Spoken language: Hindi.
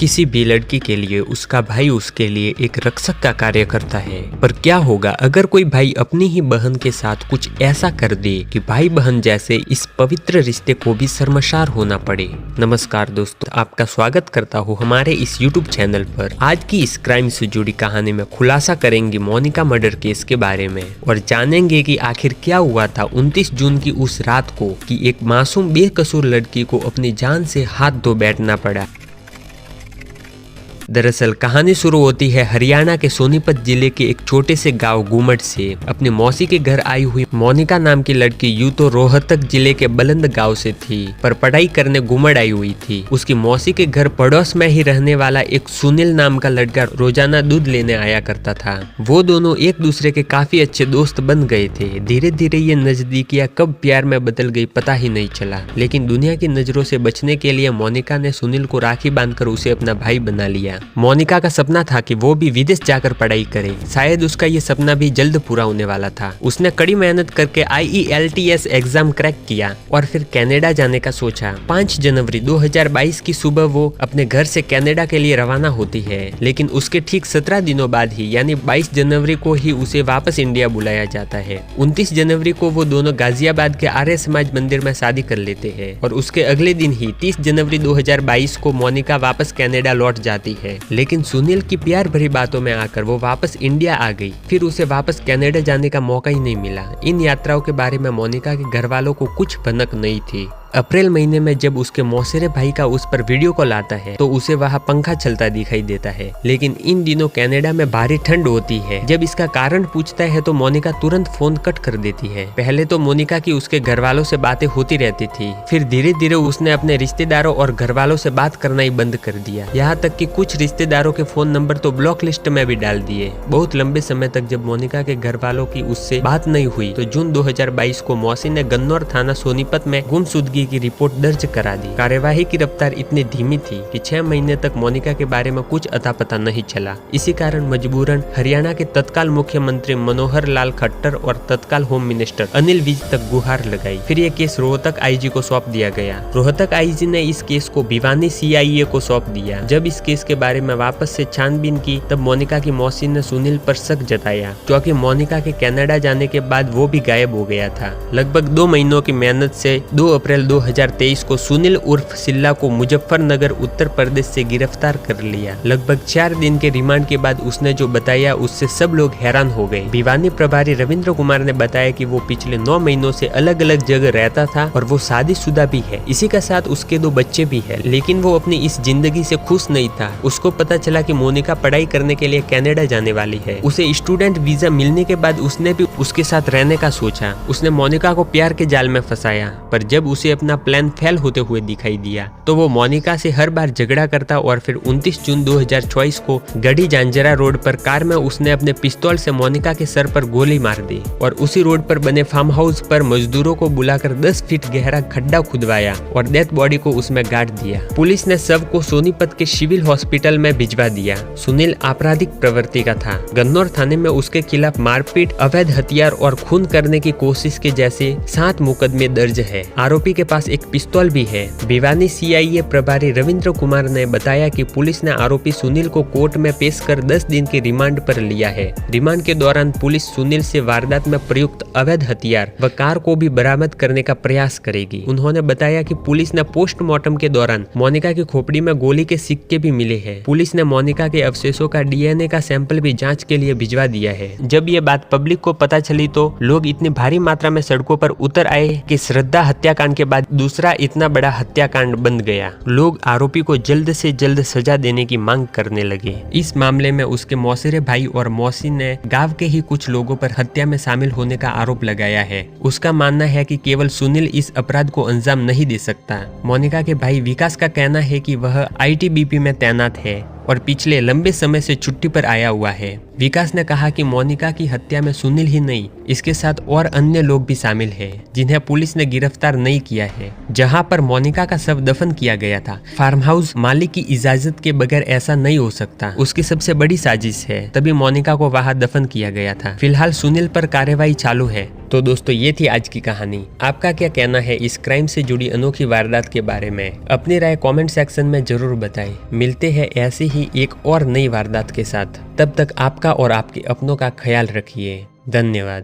किसी भी लड़की के लिए उसका भाई उसके लिए एक रक्षक का कार्य करता है। पर क्या होगा अगर कोई भाई अपनी ही बहन के साथ कुछ ऐसा कर दे कि भाई बहन जैसे इस पवित्र रिश्ते को भी शर्मसार होना पड़े। नमस्कार दोस्तों, आपका स्वागत करता हूँ हमारे इस YouTube चैनल पर। आज की इस क्राइम से जुड़ी कहानी में खुलासा करेंगे मोनिका मर्डर केस के बारे में और जानेंगे कि आखिर क्या हुआ था 29 जून की उस रात को कि एक मासूम बेकसूर लड़की को अपनी जान से हाथ धो बैठना पड़ा। दरअसल कहानी शुरू होती है हरियाणा के सोनीपत जिले के एक छोटे से गांव गुमट से। अपनी मौसी के घर आई हुई मोनिका नाम की लड़की यूं तो रोहतक जिले के बलंद गांव से थी, पर पढ़ाई करने गुमट आई हुई थी। उसकी मौसी के घर पड़ोस में ही रहने वाला एक सुनील नाम का लड़का रोजाना दूध लेने आया करता था। वो दोनों एक दूसरे के काफी अच्छे दोस्त बन गए थे। धीरे धीरे ये नजदीकियां कब प्यार में बदल गई पता ही नहीं चला, लेकिन दुनिया की नजरों से बचने के लिए मोनिका ने सुनील को राखी बांधकर उसे अपना भाई बना लिया। मोनिका का सपना था कि वो भी विदेश जाकर पढ़ाई करे। शायद उसका ये सपना भी जल्द पूरा होने वाला था। उसने कड़ी मेहनत करके IELTS एग्जाम क्रैक किया और फिर कनाडा जाने का सोचा। 5 जनवरी 2022 की सुबह वो अपने घर से कनाडा के लिए रवाना होती है, लेकिन उसके ठीक 17 दिनों बाद ही यानी 22 जनवरी को ही उसे वापस इंडिया बुलाया जाता है। 29 जनवरी को वो दोनों गाजियाबाद के आर्य समाज मंदिर में शादी कर लेते हैं और उसके अगले दिन ही 30 जनवरी 2022 को मोनिका वापस कनाडा लौट जाती है। लेकिन सुनील की प्यार भरी बातों में आकर वो वापस इंडिया आ गई। फिर उसे वापस कनाडा जाने का मौका ही नहीं मिला। इन यात्राओं के बारे में मोनिका के घर वालों को कुछ भनक नहीं थी। अप्रैल महीने में जब उसके मौसेरे भाई का उस पर वीडियो कॉल आता है तो उसे वहाँ पंखा चलता दिखाई देता है। लेकिन इन दिनों कनाडा में भारी ठंड होती है। जब इसका कारण पूछता है तो मोनिका तुरंत फोन कट कर देती है। पहले तो मोनिका की उसके घर वालों से बातें होती रहती थी, फिर धीरे धीरे उसने अपने रिश्तेदारों और घर वालों से बात करना ही बंद कर दिया। यहाँ तक कि कुछ रिश्तेदारों के फोन नंबर तो ब्लॉक लिस्ट में भी डाल दिए। बहुत लंबे समय तक जब मोनिका के घर वालों की उससे बात नहीं हुई तो जून 2022 को मौसी ने गन्नौर थाना सोनीपत में गुमशुदगी की रिपोर्ट दर्ज करा दी। कार्यवाही की रफ्तार इतनी धीमी थी कि 6 महीने तक मोनिका के बारे में कुछ अता पता नहीं चला। इसी कारण मजबूरन हरियाणा के तत्काल मुख्यमंत्री मनोहर लाल खट्टर और तत्काल होम मिनिस्टर अनिल विज तक गुहार लगाई। फिर ये केस रोहतक IG को सौंप दिया गया। रोहतक IG ने इस केस को भिवानी CIA को सौंप दिया। जब इस केस के बारे में वापस से छानबीन की तब मोनिका की मौसी ने सुनील पर शक जताया, क्योंकि मोनिका के कनाडा जाने के बाद वो भी गायब हो गया था। लगभग 2 महीनों की मेहनत से 2 अप्रैल 2023 को सुनील उर्फ सिल्ला को मुजफ्फरनगर उत्तर प्रदेश से गिरफ्तार कर लिया। लगभग 4 दिन के रिमांड के बाद उसने जो बताया उससे सब लोग हैरान हो गए। भिवानी प्रभारी रविंद्र कुमार ने बताया कि वो पिछले 9 महीनों से अलग अलग जगह रहता था और वो शादीशुदा भी है। इसी के साथ उसके 2 बच्चे भी है, लेकिन वो अपनी इस जिंदगी से खुश नहीं था। उसको पता चला कि मोनिका पढ़ाई करने के लिए कनाडा जाने वाली है। उसे स्टूडेंट वीजा मिलने के बाद उसने भी उसके साथ रहने का सोचा। उसने मोनिका को प्यार के जाल में फंसाया, पर जब उसे अपना प्लान फेल होते हुए दिखाई दिया तो वो मोनिका से हर बार झगड़ा करता और फिर 29 जून 2024 को गढ़ी जांजरा रोड पर कार में उसने अपने पिस्तौल से मोनिका के सर पर गोली मार दी और उसी रोड पर बने फार्म हाउस पर मजदूरों को बुलाकर 10 फीट गहरा खड्डा खुदवाया और डेथ बॉडी को उसमें गाड़ दिया। पुलिस ने शव को सोनीपत के सिविल हॉस्पिटल में भिजवा दिया। सुनील आपराधिक प्रवृत्ति का था। गन्नौर थाने में उसके खिलाफ मारपीट, अवैध हथियार और खून करने की कोशिश के जैसे 7 मुकदमे दर्ज है। आरोपी के पास एक पिस्तौल भी है। भिवानी CIA प्रभारी रविंद्र कुमार ने बताया कि पुलिस ने आरोपी सुनील को कोर्ट में पेश कर 10 दिन के रिमांड पर लिया है। रिमांड के दौरान पुलिस सुनील से वारदात में प्रयुक्त अवैध हथियार व कार को भी बरामद करने का प्रयास करेगी। उन्होंने बताया कि पुलिस ने पोस्टमार्टम के दौरान मोनिका की खोपड़ी में गोली के सिक्के भी मिले हैं। पुलिस ने मोनिका के अवशेषों का DNA का सैंपल भी जाँच के लिए भिजवा दिया है। जब ये बात पब्लिक को पता चली तो लोग इतनी भारी मात्रा में सड़कों पर उतर आए कि श्रद्धा हत्याकांड के बाद दूसरा इतना बड़ा हत्याकांड बन गया। लोग आरोपी को जल्द से जल्द सजा देने की मांग करने लगे। इस मामले में उसके मौसेरे भाई और मौसी ने गांव के ही कुछ लोगों पर हत्या में शामिल होने का आरोप लगाया है। उसका मानना है कि केवल सुनील इस अपराध को अंजाम नहीं दे सकता। मोनिका के भाई विकास का कहना है कि वह ITBP में तैनात है और पिछले लंबे समय से छुट्टी पर आया हुआ है। विकास ने कहा कि मोनिका की हत्या में सुनील ही नहीं, इसके साथ और अन्य लोग भी शामिल हैं, जिन्हें पुलिस ने गिरफ्तार नहीं किया है। जहां पर मोनिका का शव दफन किया गया था, फार्म हाउस मालिक की इजाजत के बगैर ऐसा नहीं हो सकता। उसकी सबसे बड़ी साजिश है, तभी मोनिका को वहां दफन किया गया था। फिलहाल सुनील पर कार्रवाई चालू है। तो दोस्तों ये थी आज की कहानी। आपका क्या कहना है इस क्राइम से जुड़ी अनोखी वारदात के बारे में? अपनी राय कमेंट सेक्शन में जरूर बताएं। मिलते हैं ऐसे ही एक और नई वारदात के साथ। तब तक आपका और आपके अपनों का ख्याल रखिए। धन्यवाद।